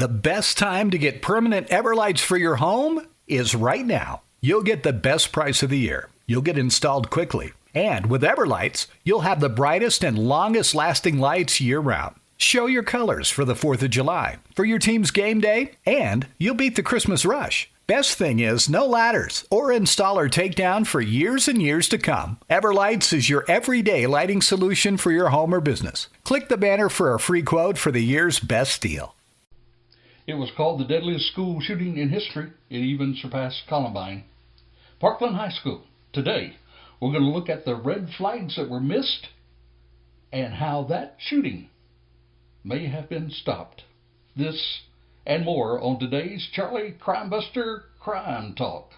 The best time to get permanent Everlights for your home is right now. You'll get the best price of the year. You'll get installed quickly. And with Everlights, you'll have the brightest and longest lasting lights year-round. Show your colors for the 4th of July, for your team's game day, and you'll beat the Christmas rush. Best thing is no ladders or installer takedown for years and years to come. Everlights is your everyday lighting solution for your home or business. Click the banner for a free quote for the year's best deal. It was called the deadliest school shooting in history. It even surpassed Columbine. Parkland High School. Today, we're going to look at the red flags that were missed and how that shooting may have been stopped. This and more on today's Charlie Crimebuster Crime Talk.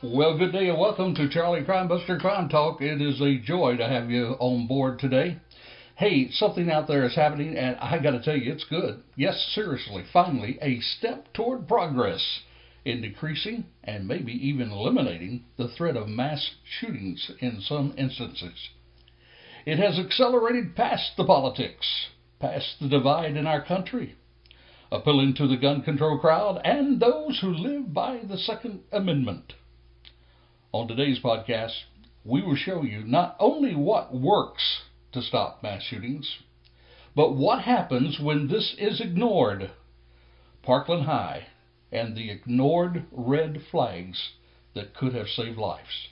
Well, good day and welcome to Charlie Crimebuster Crime Talk. It is a joy to have you on board today. Hey, something out there is happening, and I got to tell you, it's good. Yes, seriously, finally, a step toward progress in decreasing and maybe even eliminating the threat of mass shootings in some instances. It has accelerated past the politics, past the divide in our country, appealing to the gun control crowd and those who live by the Second Amendment. On today's podcast, we will show you not only what works to stop mass shootings, but what happens when this is ignored. Parkland High and the ignored red flags that could have saved lives.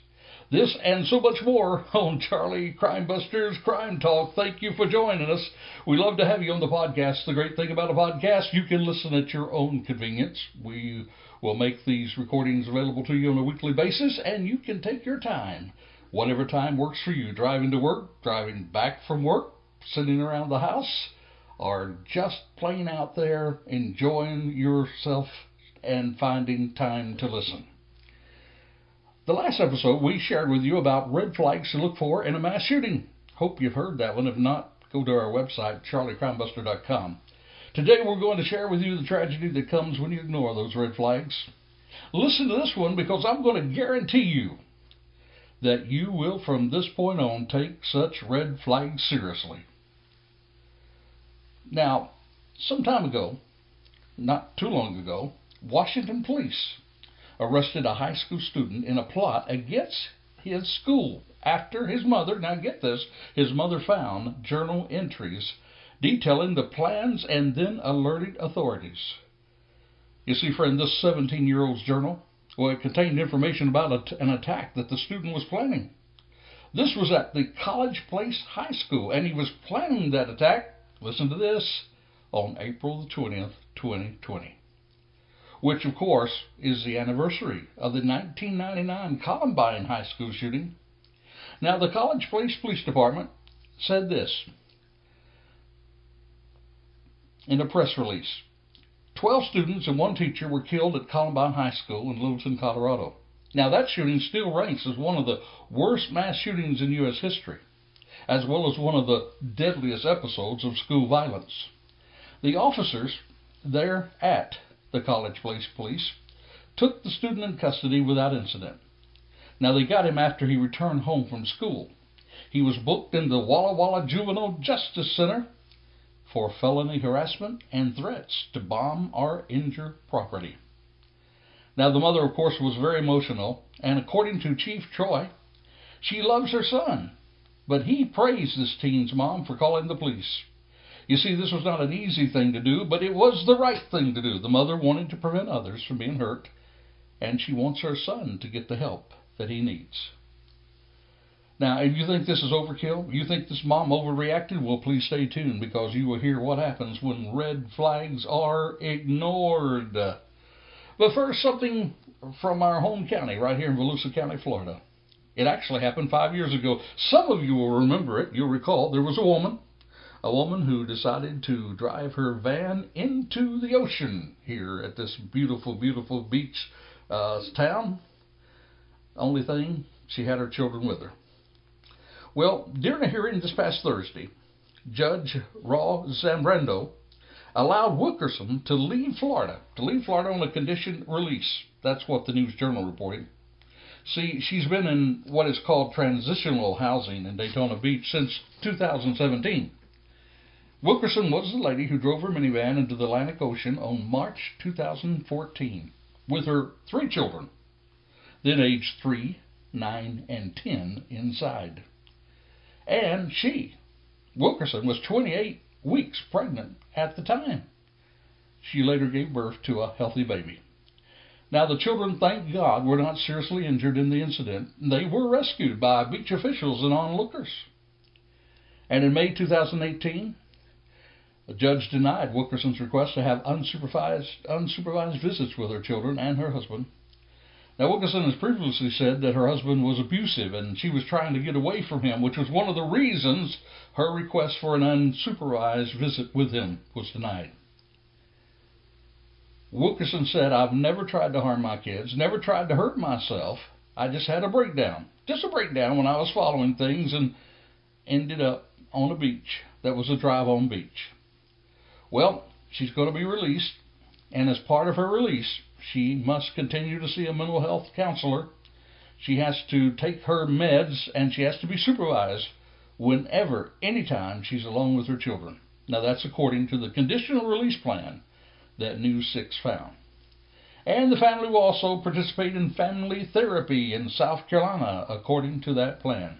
This and so much more on Charlie Crimebuster's Crime Talk. Thank you for joining us. We love to have you on the podcast. The great thing about a podcast, you can listen at your own convenience. We will make these recordings available to you on a weekly basis, and you can take your time, whatever time works for you, driving to work, driving back from work, sitting around the house, or just plain out there enjoying yourself and finding time to listen. The last episode, we shared with you about red flags to look for in a mass shooting. Hope you've heard that one. If not, go to our website, charliecrimebuster.com. Today, we're going to share with you the tragedy that comes when you ignore those red flags. Listen to this one, because I'm going to guarantee you that you will, from this point on, take such red flags seriously. Now, some time ago, not too long ago, Washington police arrested a high school student in a plot against his school after his mother, now get this, his mother found journal entries detailing the plans and then alerted authorities. You see, friend, this 17-year-old's journal, well, it contained information about an attack that the student was planning. This was at the College Place High School, and he was planning that attack, listen to this, on April the 20th, 2020. Which, of course, is the anniversary of the 1999 Columbine High School shooting. Now, the College Place Police Department said this in a press release. 12 students and one teacher were killed at Columbine High School in Littleton, Colorado. Now, that shooting still ranks as one of the worst mass shootings in U.S. history, as well as one of the deadliest episodes of school violence. The officers there at the College Place Police took the student in custody without incident. Now, they got him after he returned home from school. He was booked in the Walla Walla Juvenile Justice Center for felony harassment and threats to bomb or injure property. Now, the mother, of course, was very emotional, and according to Chief Troy, she loves her son, but he praised this teen's mom for calling the police. You see, this was not an easy thing to do, but it was the right thing to do. The mother wanted to prevent others from being hurt, and she wants her son to get the help that he needs. Now, if you think this is overkill, you think this mom overreacted, well, please stay tuned, because you will hear what happens when red flags are ignored. But first, something from our home county, right here in Volusia County, Florida. It actually happened 5 years ago. Some of you will remember it. You'll recall there was a woman who decided to drive her van into the ocean here at this beautiful, beautiful beach town. Only thing, she had her children with her. Well, during a hearing this past Thursday, Judge Raw Zambrando allowed Wilkerson to leave Florida on a conditioned release. That's what the News Journal reported. See, she's been in what is called transitional housing in Daytona Beach since 2017. Wilkerson was the lady who drove her minivan into the Atlantic Ocean on March 2014 with her 3 children, then aged 3, 9, and 10 inside. And Wilkerson, was 28 weeks pregnant at the time. She later gave birth to a healthy baby. Now, the children, thank God, were not seriously injured in the incident. They were rescued by beach officials and onlookers. And in May 2018, the judge denied Wilkerson's request to have unsupervised visits with her children and her husband. Now, Wilkerson has previously said that her husband was abusive and she was trying to get away from him, which was one of the reasons her request for an unsupervised visit with him was denied. Wilkerson said, "I've never tried to harm my kids, never tried to hurt myself. I just had a breakdown. Just a breakdown when I was following things and ended up on a beach that was a drive-on beach." Well, she's going to be released, and as part of her release, she must continue to see a mental health counselor. She has to take her meds, and she has to be supervised whenever, anytime she's alone with her children. Now, that's according to the conditional release plan that News 6 found. And the family will also participate in family therapy in South Carolina, according to that plan.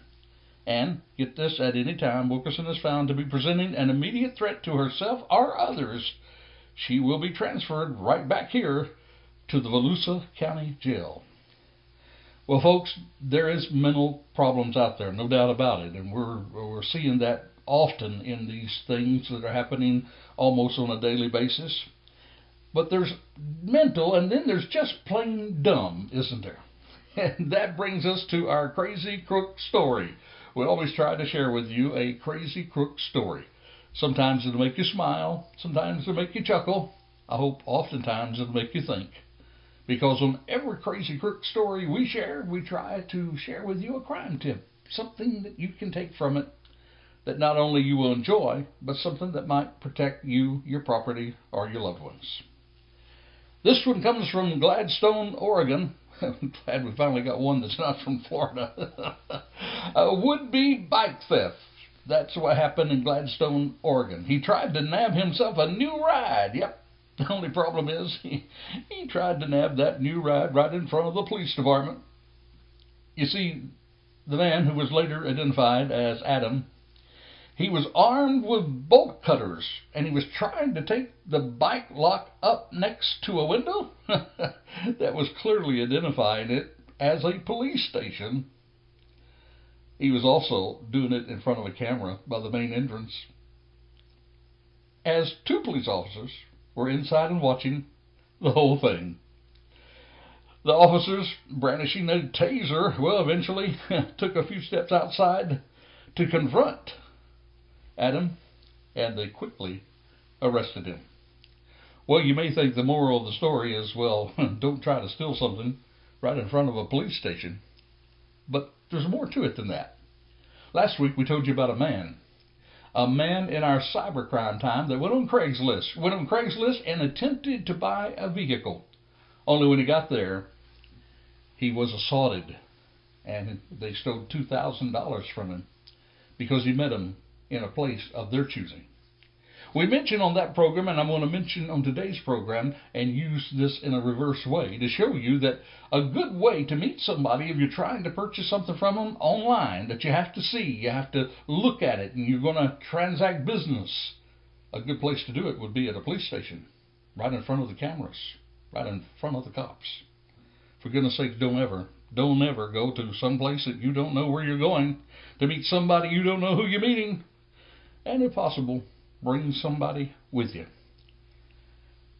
And, get this, at any time Wilkerson is found to be presenting an immediate threat to herself or others, she will be transferred right back here to the Volusia County Jail. Well, folks, there is mental problems out there, no doubt about it, and we're seeing that often in these things that are happening almost on a daily basis. But there's mental, and then there's just plain dumb, isn't there? And that brings us to our Crazy Crook Story. We always try to share with you a Crazy Crook Story. Sometimes it'll make you smile, sometimes it'll make you chuckle. I hope oftentimes it'll make you think. Because on every Crazy Crook Story we share, we try to share with you a crime tip. Something that you can take from it that not only you will enjoy, but something that might protect you, your property, or your loved ones. This one comes from Gladstone, Oregon. I'm glad we finally got one that's not from Florida. A would-be bike theft. That's what happened in Gladstone, Oregon. He tried to nab himself a new ride. Yep. The only problem is he tried to nab that new ride right in front of the police department. You see, the man, who was later identified as Adam, he was armed with bolt cutters, and he was trying to take the bike lock up next to a window that was clearly identifying it as a police station. He was also doing it in front of a camera by the main entrance, as 2 police officers were inside and watching the whole thing. The officers, brandishing a taser, eventually took a few steps outside to confront Adam, and they quickly arrested him. Well, you may think the moral of the story is, well, don't try to steal something right in front of a police station. But there's more to it than that. Last week we told you about a man in our cybercrime time that went on Craigslist and attempted to buy a vehicle. Only when he got there, he was assaulted, and they stole $2,000 from him because he met him in a place of their choosing. We mentioned on that program, and I'm going to mention on today's program, and use this in a reverse way to show you that a good way to meet somebody if you're trying to purchase something from them online that you have to see, you have to look at it, and you're going to transact business, a good place to do it would be at a police station, right in front of the cameras, right in front of the cops. For goodness sake, don't ever go to some place that you don't know where you're going to meet somebody you don't know who you're meeting. And if possible, bring somebody with you.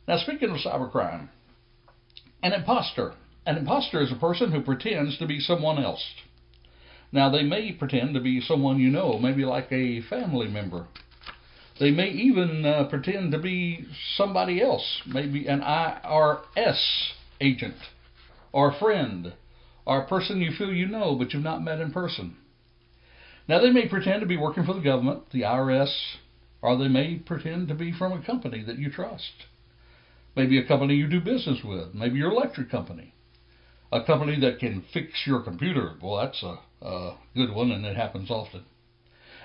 Now, speaking of cybercrime, an imposter. An imposter is a person who pretends to be someone else. Now, they may pretend to be someone you know, maybe like a family member. They may even pretend to be somebody else, maybe an IRS agent, or a friend, or a person you feel you know but you've not met in person. Now, they may pretend to be working for the government, the IRS, or they may pretend to be from a company that you trust. Maybe a company you do business with, maybe your electric company. A company that can fix your computer. Well, that's a good one, and it happens often.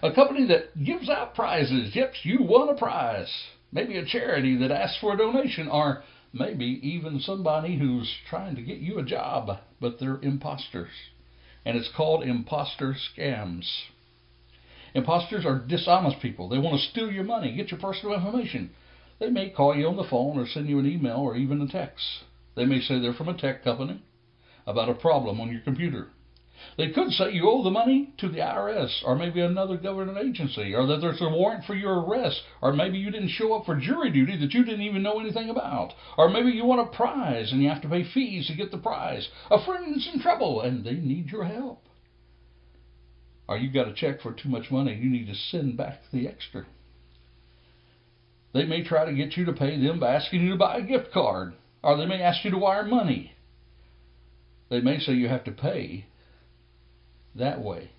A company that gives out prizes. Yep, you won a prize. Maybe a charity that asks for a donation, or maybe even somebody who's trying to get you a job, but they're imposters. And it's called imposter scams. Imposters are dishonest people. They want to steal your money, get your personal information. They may call you on the phone or send you an email or even a text. They may say they're from a tech company about a problem on your computer. They could say you owe the money to the IRS or maybe another government agency, or that there's a warrant for your arrest, or maybe you didn't show up for jury duty that you didn't even know anything about, or maybe you want a prize and you have to pay fees to get the prize. A friend's in trouble and they need your help. Or you got a check for too much money and you need to send back the extra. They may try to get you to pay them by asking you to buy a gift card, or they may ask you to wire money. They may say you have to pay that way.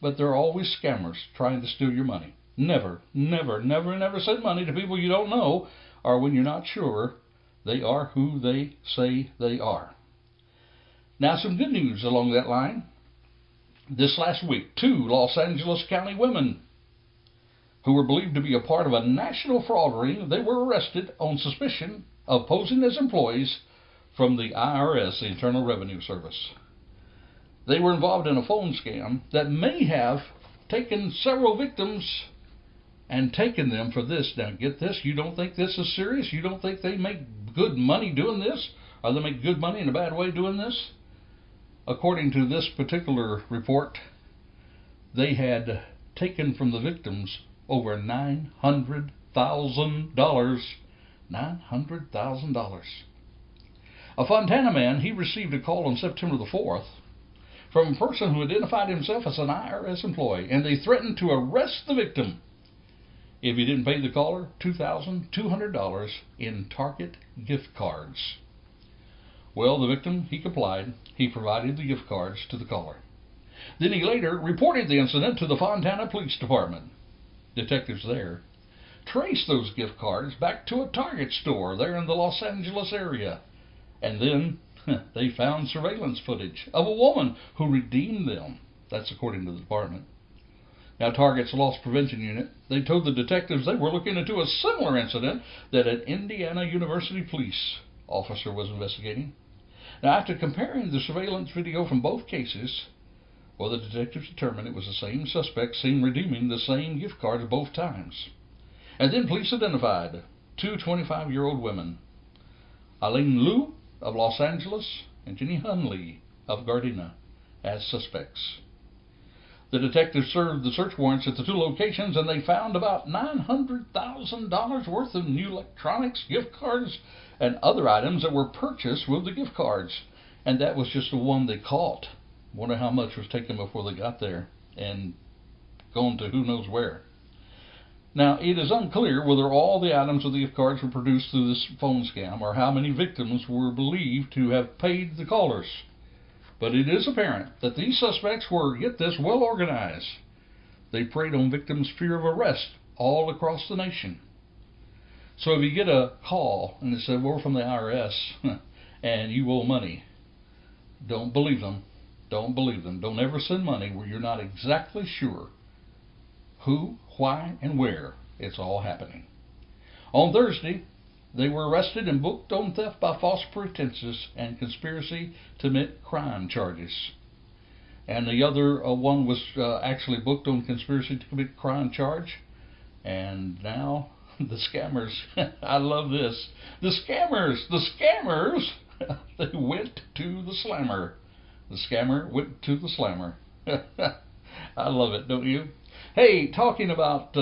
But there are always scammers trying to steal your money. Never, never, never, never send money to people you don't know, or when you're not sure they are who they say they are. Now, some good news along that line. This last week, 2 Los Angeles County women who were believed to be a part of a national fraud ring, they were arrested on suspicion of posing as employees from the IRS, the Internal Revenue Service. They were involved in a phone scam that may have taken several victims and taken them for this. Now get this, you don't think this is serious? You don't think they make good money doing this? Or they make good money in a bad way doing this? According to this particular report, they had taken from the victims over $900,000. $900,000. A Fontana man, he received a call on September the 4th from a person who identified himself as an IRS employee, and they threatened to arrest the victim if he didn't pay the caller $2,200 in Target gift cards. Well, the victim, he complied. He provided the gift cards to the caller. Then he later reported the incident to the Fontana Police Department. Detectives there traced those gift cards back to a Target store there in the Los Angeles area. And then they found surveillance footage of a woman who redeemed them. That's according to the department. Now, Target's Loss Prevention Unit, they told the detectives they were looking into a similar incident that an Indiana University police officer was investigating. Now, after comparing the surveillance video from both cases, well, the detectives determined it was the same suspect seen redeeming the same gift cards both times. And then police identified 2 25-year-old women, Eileen Liu of Los Angeles and Jenny Hunley of Gardena, as suspects. The detectives served the search warrants at the 2 locations, and they found about $900,000 worth of new electronics, gift cards, and other items that were purchased with the gift cards. And that was just the one they caught. Wonder how much was taken before they got there and gone to who knows where. Now, it is unclear whether all the items of the gift cards were produced through this phone scam or how many victims were believed to have paid the callers. But it is apparent that these suspects were, get this, well organized. They preyed on victims' fear of arrest all across the nation. So if you get a call and it said, we're from the IRS and you owe money, don't believe them. Don't believe them. Don't ever send money where you're not exactly sure who, why, and where it's all happening. On Thursday, they were arrested and booked on theft by false pretenses and conspiracy to commit crime charges. And the other one was actually booked on conspiracy to commit crime charge. And now the scammers, I love this. The scammers, they went to the slammer. The scammer went to the slammer. I love it, don't you? Hey, talking about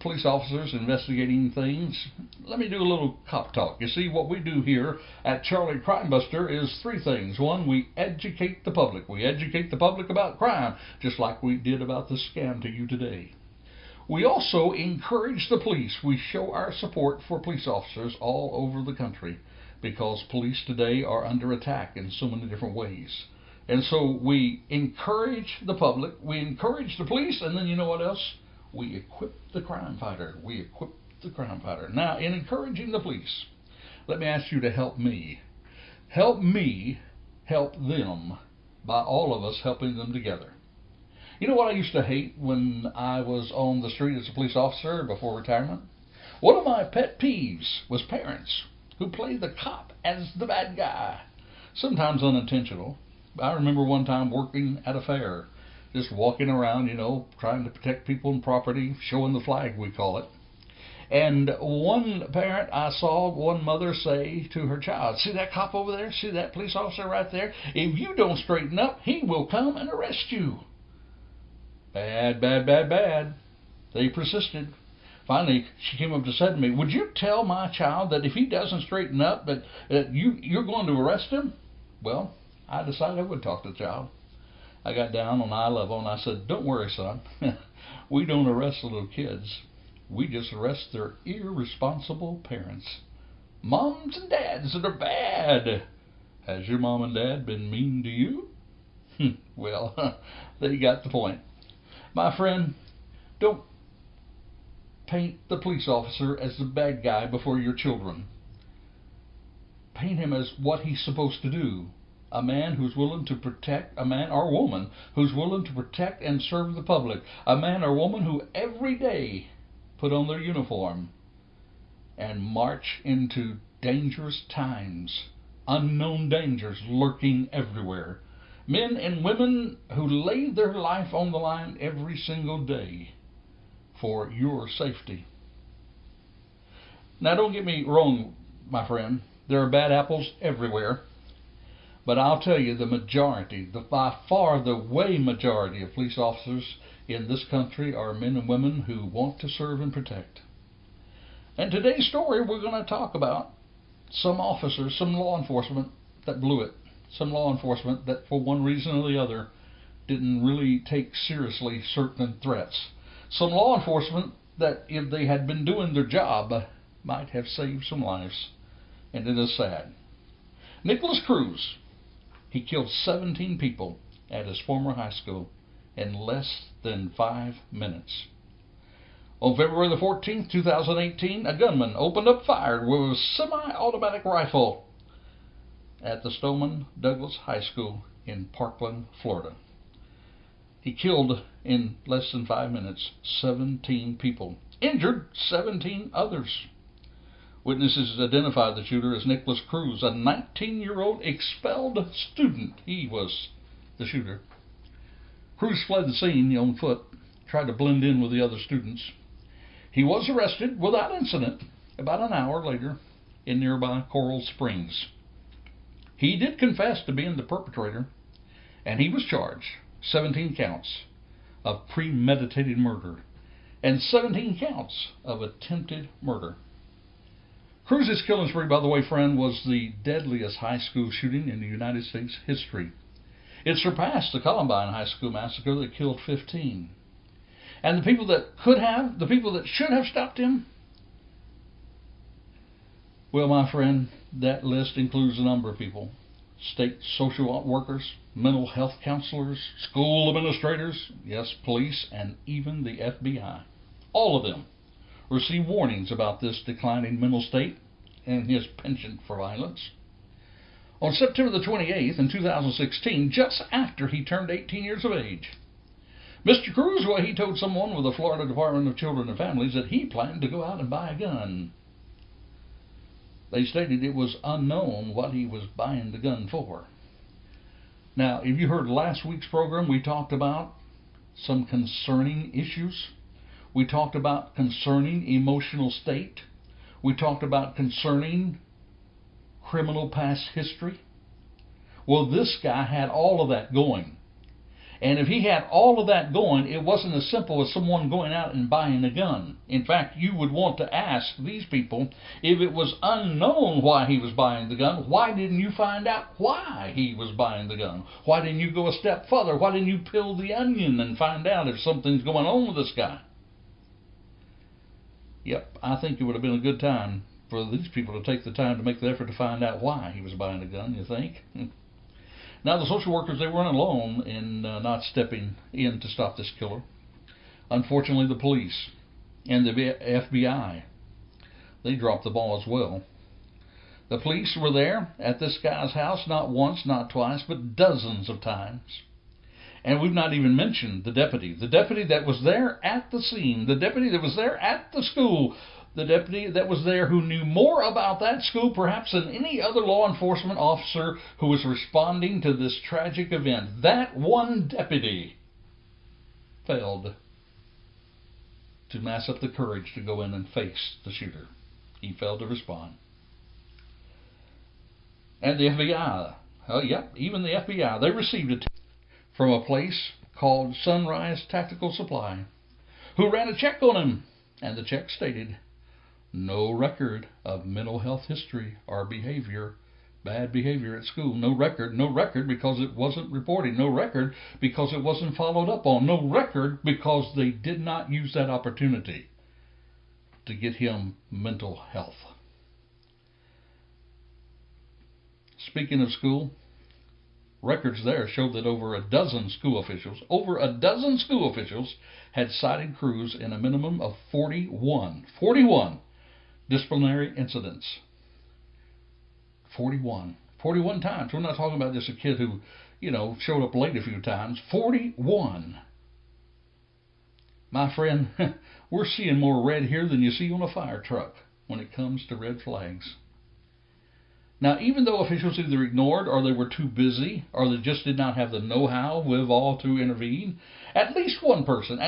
police officers investigating things, let me do a little cop talk. You see, what we do here at Charlie Crime Buster is 3 things. 1, we educate the public. We educate the public about crime, just like we did about the scam to you today. We also encourage the police. We show our support for police officers all over the country because police today are under attack in so many different ways. And so we encourage the public, we encourage the police, and then you know what else? We equip the crime fighter. We equip the crime fighter. Now, in encouraging the police, let me ask you to help me. Help me help them by all of us helping them together. You know what I used to hate when I was on the street as a police officer before retirement? One of my pet peeves was parents who play the cop as the bad guy, sometimes unintentional. I remember one time working at a fair, just walking around, trying to protect people and property, showing the flag, we call it. And one parent, I saw one mother say to her child, "See that cop over there? See that police officer right there? If you don't straighten up, he will come and arrest you." Bad, bad, bad, bad. They persisted. Finally, she came up and said to me, "Would you tell my child that if he doesn't straighten up, that you're going to arrest him?" Well, I decided I would talk to the child. I got down on eye level and I said, "Don't worry, son. We don't arrest little kids. We just arrest their irresponsible parents. Moms and dads that are bad. Has your mom and dad been mean to you?" Well, they got the point. My friend, don't paint the police officer as the bad guy before your children. Paint him as what he's supposed to do. A man who's willing to protect, a man or woman who's willing to protect and serve the public. A man or woman who every day put on their uniform and march into dangerous times, unknown dangers lurking everywhere. Men and women who lay their life on the line every single day for your safety. Now, don't get me wrong, my friend. There are bad apples everywhere. But I'll tell you, the majority, by far the way majority of police officers in this country are men and women who want to serve and protect. And today's story, we're going to talk about some officers, some law enforcement that blew it. Some law enforcement that, for one reason or the other, didn't really take seriously certain threats. Some law enforcement that, if they had been doing their job, might have saved some lives. And it is sad. Nicholas Cruz, he killed 17 people at his former high school in less than 5 minutes. On February the 14th, 2018, a gunman opened up fire with a semi-automatic rifle at the Stoneman Douglas High School in Parkland, Florida. He killed, in less than 5 minutes, 17 people, injured 17 others. Witnesses identified the shooter as Nicholas Cruz, a 19-year-old expelled student. He was the shooter. Cruz fled the scene on foot, tried to blend in with the other students. He was arrested without incident about an hour later in nearby Coral Springs. He did confess to being the perpetrator, and he was charged 17 counts of premeditated murder and 17 counts of attempted murder. Cruz's killing spree, by the way, friend, was the deadliest high school shooting in the United States history. It surpassed the Columbine High School massacre that killed 15. And the people that should have stopped him, well, my friend, that list includes a number of people. State social workers, mental health counselors, school administrators, yes, police, and even the FBI. All of them received warnings about this declining mental state and his penchant for violence. On September the 28th in 2016, just after he turned 18 years of age, Mr. Cruz, well, he told someone with the Florida Department of Children and Families that he planned to go out and buy a gun. They stated it was unknown what he was buying the gun for. Now, if you heard last week's program, we talked about some concerning issues. We talked about concerning emotional state. We talked about concerning criminal past history. Well, this guy had all of that going. And if he had all of that going, it wasn't as simple as someone going out and buying a gun. In fact, you would want to ask these people, if it was unknown why he was buying the gun, why didn't you find out why he was buying the gun? Why didn't you go a step further? Why didn't you peel the onion and find out if something's going on with this guy? Yep, I think it would have been a good time for these people to take the time to make the effort to find out why he was buying a gun, you think? Now, the social workers, they weren't alone in not stepping in to stop this killer. Unfortunately, the police and the FBI, they dropped the ball as well. The police were there at this guy's house not once, not twice, but dozens of times. And we've not even mentioned the deputy that was there at the scene, the deputy that was there at the school, the deputy that was there who knew more about that school perhaps than any other law enforcement officer who was responding to this tragic event. That one deputy failed to mass up the courage to go in and face the shooter. He failed to respond. And the FBI, even the FBI, they received a tip from a place called Sunrise Tactical Supply, who ran a check on him. And the check stated, no record of mental health history or behavior, bad behavior at school. No record because it wasn't reported. No record because it wasn't followed up on. No record because they did not use that opportunity to get him mental health. Speaking of school, records there showed that over a dozen school officials had cited Cruz in a minimum of 41 disciplinary incidents. 41 times. We're not talking about just a kid who, showed up late a few times. 41. My friend, we're seeing more red here than you see on a fire truck when it comes to red flags. Now, even though officials either ignored or they were too busy or they just did not have the know-how with all to intervene, at least one person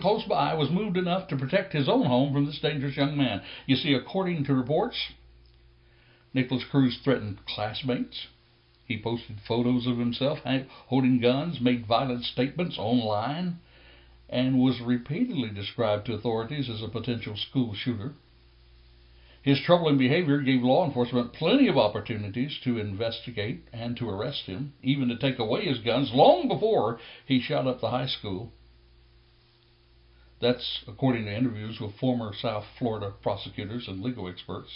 close by was moved enough to protect his own home from this dangerous young man. You see, according to reports, Nicholas Cruz threatened classmates. He posted photos of himself holding guns, made violent statements online, and was repeatedly described to authorities as a potential school shooter. His troubling behavior gave law enforcement plenty of opportunities to investigate and to arrest him, even to take away his guns long before he shot up the high school. That's according to interviews with former South Florida prosecutors and legal experts.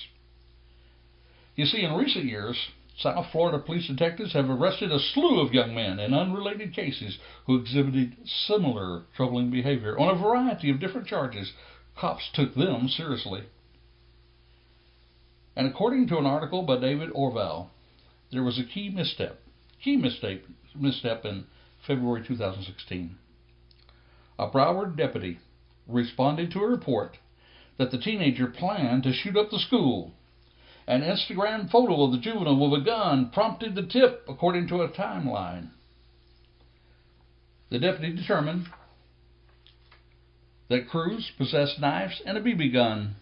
You see, in recent years, South Florida police detectives have arrested a slew of young men in unrelated cases who exhibited similar troubling behavior on a variety of different charges. Cops took them seriously. And according to an article by David Orval, there was a key misstep in February 2016. A Broward deputy responded to a report that the teenager planned to shoot up the school. An Instagram photo of the juvenile with a gun prompted the tip, according to a timeline. The deputy determined that Cruz possessed knives and a BB gun,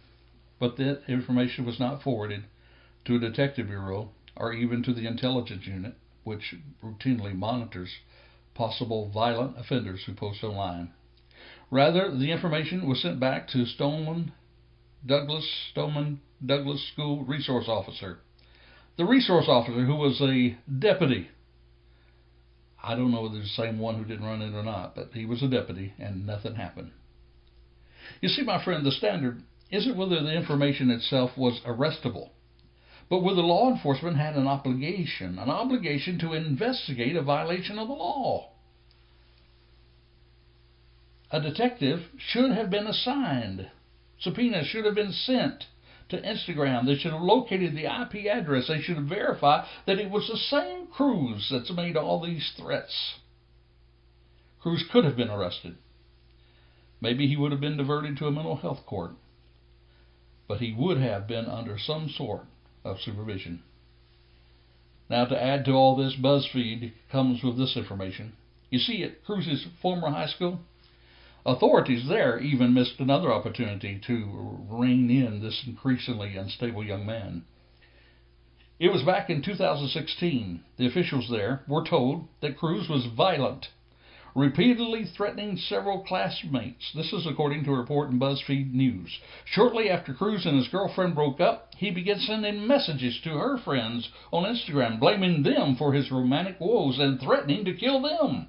but that information was not forwarded to a detective bureau or even to the intelligence unit, which routinely monitors possible violent offenders who post online. Rather, the information was sent back to Stoneman Douglas School Resource Officer. The resource officer, who was a deputy. I don't know whether it's the same one who didn't run it or not, but he was a deputy and nothing happened. You see, my friend, the standard isn't whether the information itself was arrestable, but whether law enforcement had an obligation to investigate a violation of the law. A detective should have been assigned. Subpoenas should have been sent to Instagram. They should have located the IP address. They should have verified that it was the same Cruz that's made all these threats. Cruz could have been arrested. Maybe he would have been diverted to a mental health court, but he would have been under some sort of supervision. Now, to add to all this, BuzzFeed comes with this information. You see, at Cruz's former high school, authorities there even missed another opportunity to rein in this increasingly unstable young man. It was back in 2016. The officials there were told that Cruz was violent, repeatedly threatening several classmates. This is according to a report in BuzzFeed News. Shortly after Cruz and his girlfriend broke up, he began sending messages to her friends on Instagram, blaming them for his romantic woes and threatening to kill them.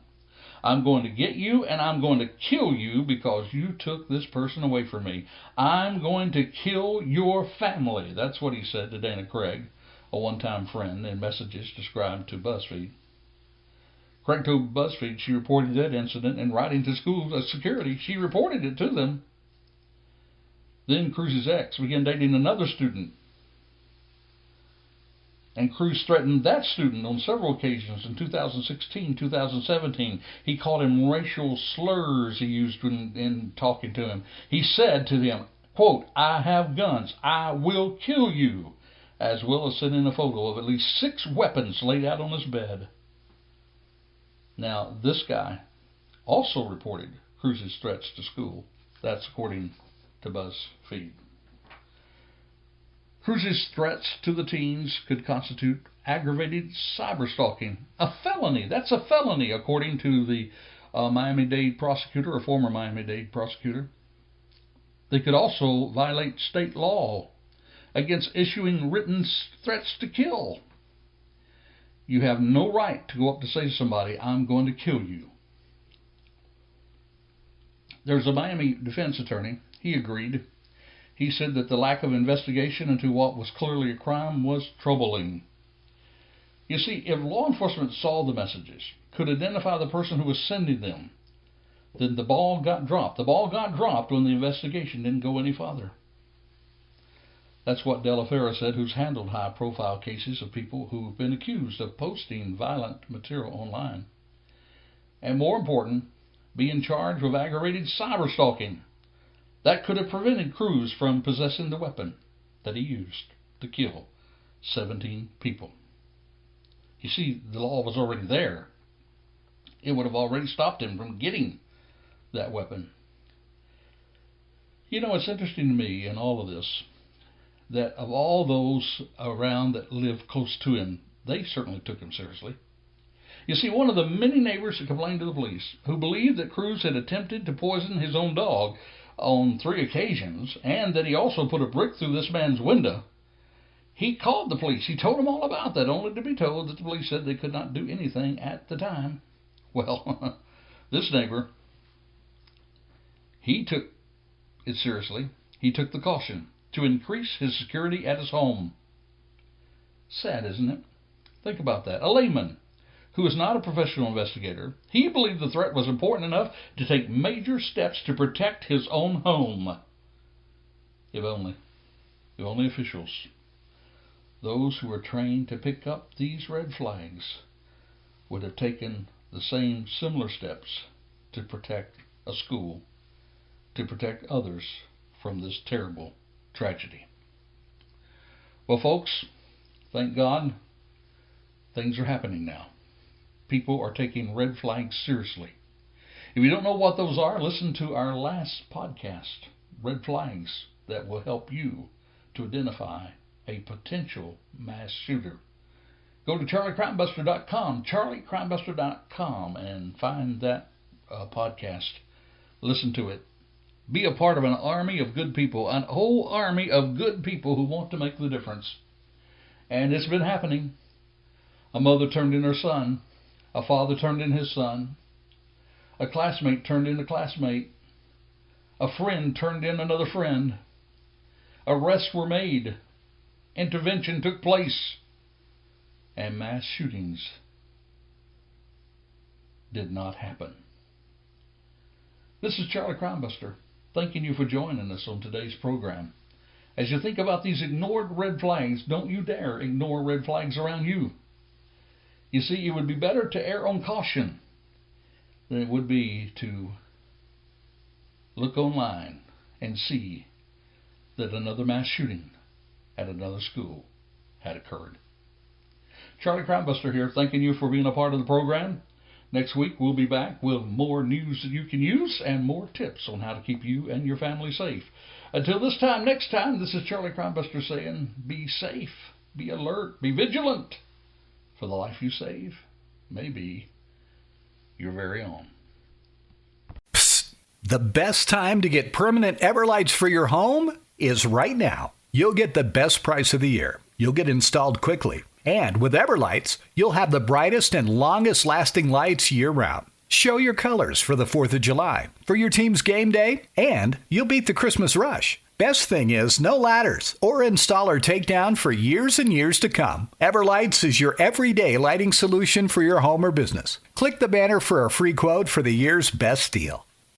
I'm going to get you and I'm going to kill you because you took this person away from me. I'm going to kill your family. That's what he said to Dana Craig, a one-time friend in messages described to BuzzFeed. According to BuzzFeed, she reported that incident in writing to school security. She reported it to them. Then Cruz's ex began dating another student. And Cruz threatened that student on several occasions in 2016, 2017. He called him racial slurs he used in talking to him. He said to him, quote, "I have guns. I will kill you," as well as sending a photo of at least 6 weapons laid out on his bed. Now, this guy also reported Cruz's threats to school. That's according to BuzzFeed. Cruz's threats to the teens could constitute aggravated cyberstalking, a felony. That's a felony, according to the Miami-Dade prosecutor, or former Miami-Dade prosecutor. They could also violate state law against issuing written threats to kill. You have no right to go up to say to somebody, "I'm going to kill you." There's a Miami defense attorney. He agreed. He said that the lack of investigation into what was clearly a crime was troubling. You see, if law enforcement saw the messages, could identify the person who was sending them, then the ball got dropped. The ball got dropped when the investigation didn't go any farther. That's what De La Fera said, who's handled high-profile cases of people who've been accused of posting violent material online. And more important, being charged with aggravated cyberstalking. That could have prevented Cruz from possessing the weapon that he used to kill 17 people. You see, the law was already there. It would have already stopped him from getting that weapon. You know, it's interesting to me in all of this that of all those around that lived close to him, they certainly took him seriously. You see, one of the many neighbors that complained to the police, who believed that Cruz had attempted to poison his own dog on 3 occasions, and that he also put a brick through this man's window, he called the police. He told them all about that, only to be told that the police said they could not do anything at the time. Well, this neighbor, he took it seriously. He took the caution to increase his security at his home. Sad, isn't it? Think about that. A layman who is not a professional investigator, he believed the threat was important enough to take major steps to protect his own home. If only officials, those who were trained to pick up these red flags, would have taken the same similar steps to protect a school, to protect others from this terrible tragedy. Well, folks, thank God, things are happening now. People are taking red flags seriously. If you don't know what those are, listen to our last podcast, Red Flags, that will help you to identify a potential mass shooter. Go to charliecrimebuster.com, charliecrimebuster.com, and find that podcast. Listen to it. Be a part of an army of good people, an whole army of good people who want to make the difference. And it's been happening. A mother turned in her son. A father turned in his son. A classmate turned in a classmate. A friend turned in another friend. Arrests were made. Intervention took place. And mass shootings did not happen. This is Charlie Crimebuster, thanking you for joining us on today's program. As you think about these ignored red flags, don't you dare ignore red flags around you. You see, it would be better to err on caution than it would be to look online and see that another mass shooting at another school had occurred. Charlie Crimebuster here, thanking you for being a part of the program. Next week, we'll be back with more news that you can use and more tips on how to keep you and your family safe. Until this time, next time, this is Charlie Crimebuster saying, be safe, be alert, be vigilant. For the life you save may be your very own. Psst. The best time to get permanent Everlights for your home is right now. You'll get the best price of the year. You'll get installed quickly. And with Everlights, you'll have the brightest and longest lasting lights year-round. Show your colors for the 4th of July, for your team's game day, and you'll beat the Christmas rush. Best thing is, no ladders or installer takedown for years and years to come. Everlights is your everyday lighting solution for your home or business. Click the banner for a free quote for the year's best deal.